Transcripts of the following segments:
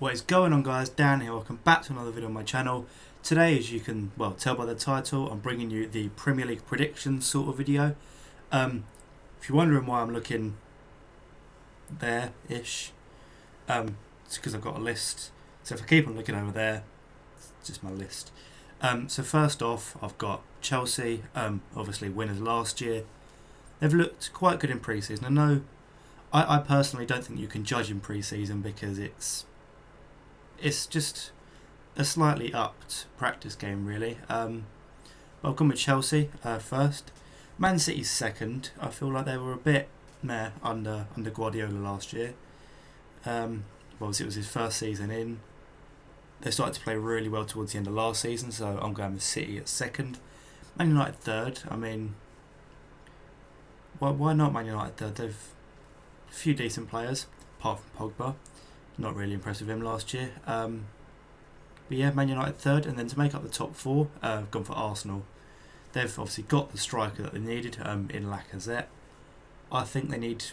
What is going on, guys? Dan here. Welcome back to another video on my channel. Today, as you can tell by the title, I'm bringing you the Premier League predictions sort of video. If you're wondering why I'm looking there-ish, it's because I've got a list. So if I keep on looking over there, it's just my list. So first off, I've got Chelsea, obviously winners last year. They've looked quite good in pre-season. I know I personally don't think you can judge in pre-season because it's just a slightly upped practice game, really. But I've gone with Chelsea first. Man City's second. I feel like they were a bit meh under Guardiola last year. Obviously it was his first season in. They started to play really well towards the end of last season, so I'm going with City at second. Man United third. I mean, why not Man United third? They've a few decent players, apart from Pogba. Not really impressed with him last year. But yeah, Man United third, and then to make up the top four, I've gone for Arsenal. They've obviously got the striker that they needed in Lacazette. I think they need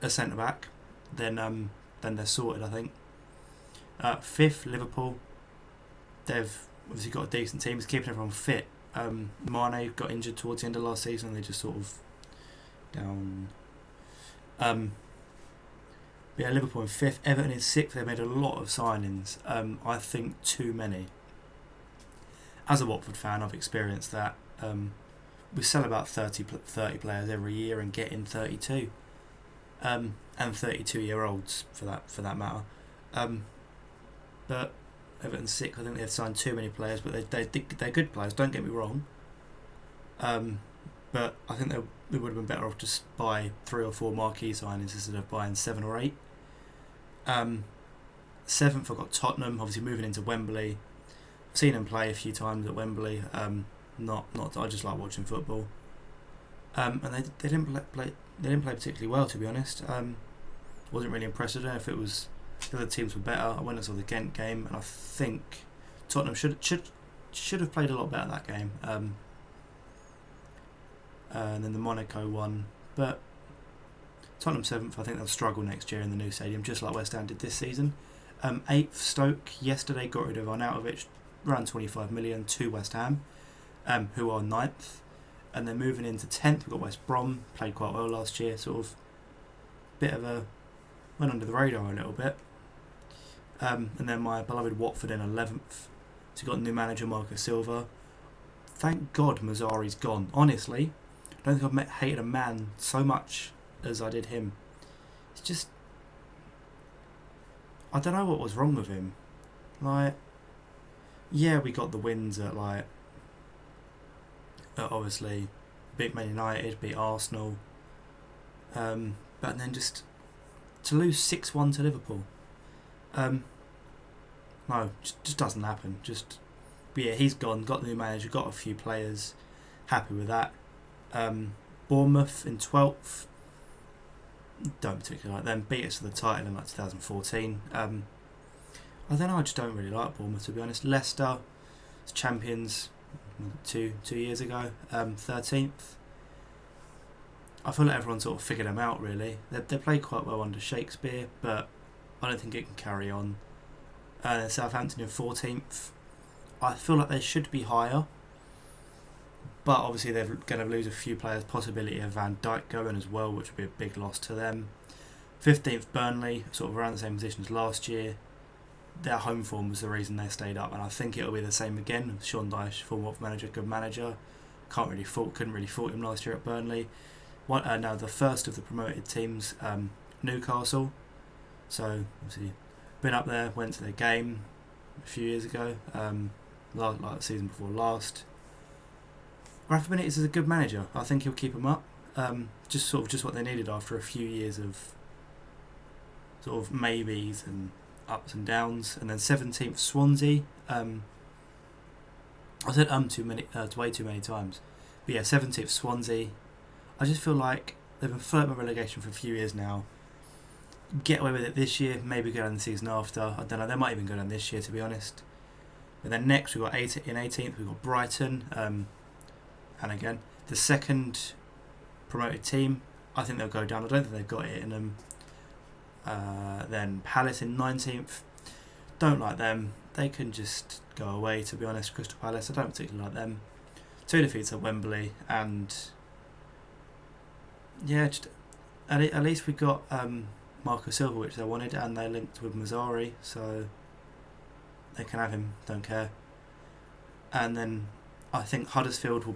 a centre back. Then they're sorted, I think. Fifth, Liverpool. They've obviously got a decent team. It's keeping everyone fit. Mane got injured towards the end of last season. They just sort of down. Yeah, Liverpool in fifth. Everton in sixth. They made a lot of signings. I think too many. As a Watford fan, I've experienced that. We sell about 30 players every year and get in 32. And 32-year-olds for that matter. But Everton sixth. I think they've signed too many players, but they're good players. Don't get me wrong. But I think they would have been better off just buy 3 or 4 marquee signings instead of buying 7 or 8. Seventh, I've got Tottenham, obviously moving into Wembley. I've seen them play a few times at Wembley. Not I just like watching football. And they didn't play particularly well, to be honest. Wasn't really impressed. I don't know if it was the other teams were better. I went and saw the Ghent game, and I think Tottenham should have played a lot better that game. And then the Monaco one, but Tottenham 7th. I think they'll struggle next year in the new stadium, just like West Ham did this season. 8th, Stoke. Yesterday got rid of Arnautovic, around 25 million to West Ham, who are 9th. And then moving into 10th, we've got West Brom, played quite well last year, sort of went under the radar a little bit. And then my beloved Watford in 11th. So you've got new manager Marco Silva. Thank God Mazzari's gone. Honestly, I don't think I've hated a man so much as I did him. It's just, I don't know what was wrong with him. Like, yeah, we got the wins at obviously beat Man United, beat Arsenal, but then just to lose 6-1 to Liverpool. No, just doesn't happen. But yeah, he's gone. Got the new manager. Got a few players. Happy with that. Bournemouth in 12th. Don't particularly like them. Beat us for the title in 2014. I don't know. I just don't really like Bournemouth, to be honest. Leicester, as champions, two years ago. 13th. I feel like everyone sort of figured them out. Really, they played quite well under Shakespeare, but I don't think it can carry on. Southampton in 14th. I feel like they should be higher, but obviously they're going to lose a few players. Possibility of Van Dijk going as well, which would be a big loss to them. 15th, Burnley, sort of around the same position as last year. Their home form was the reason they stayed up, and I think it'll be the same again. Sean Dyche, former manager, good manager. Couldn't really fault him last year at Burnley. Now the first of the promoted teams, Newcastle. So obviously been up there, went to their game a few years ago. Like the season before last. Rafa Benitez is a good manager. I think he'll keep them up. Just what they needed after a few years of sort of maybes and ups and downs. And then 17th, Swansea. I said way too many times. But yeah, 17th, Swansea. I just feel like they've been flirting with relegation for a few years now. Get away with it this year, maybe go down the season after. I don't know. They might even go down this year, to be honest. But then next we've got 18th, we've got Brighton, and again the second promoted team. I think they'll go down. I don't think they've got it in them. Then Palace in 19th. Don't like them. They can just go away, to be honest. Crystal Palace, I don't particularly like them. 2 defeats at Wembley, and yeah, just, at least we got Marco Silva, which they wanted, and they linked with Mazzari, so they can have him, don't care. And then I think Huddersfield will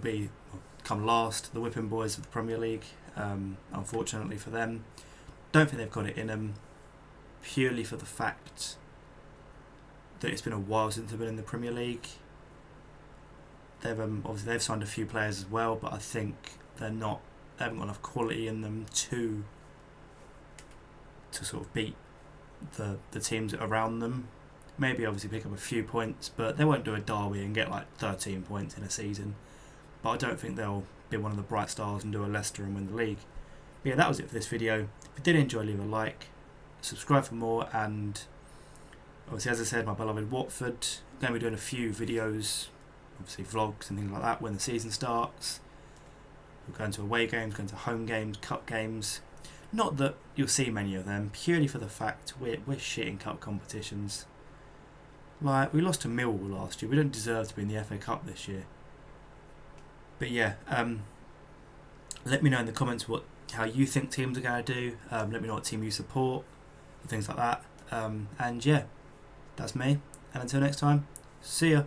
come last, the whipping boys of the Premier League, unfortunately for them. Don't think they've got it in them, purely for the fact that it's been a while since they've been in the Premier League. They've obviously they've signed a few players as well, but I think they haven't got enough quality in them to sort of beat the teams around them. Maybe obviously pick up a few points, but they won't do a Derby and get like 13 points in a season. But I don't think they'll be one of the bright stars and do a Leicester and win the league. But yeah, that was it for this video. If you did enjoy, leave a like, subscribe for more, and obviously, as I said, my beloved Watford, I'm going to be doing a few videos, obviously vlogs and things like that when the season starts. We're going to away games, going to home games, cup games. Not that you'll see many of them, purely for the fact we're shit in cup competitions. Like, we lost to Millwall last year. We don't deserve to be in the FA Cup this year. But yeah, let me know in the comments how you think teams are going to do. Let me know what team you support, things like that. And yeah, that's me. And until next time, see ya.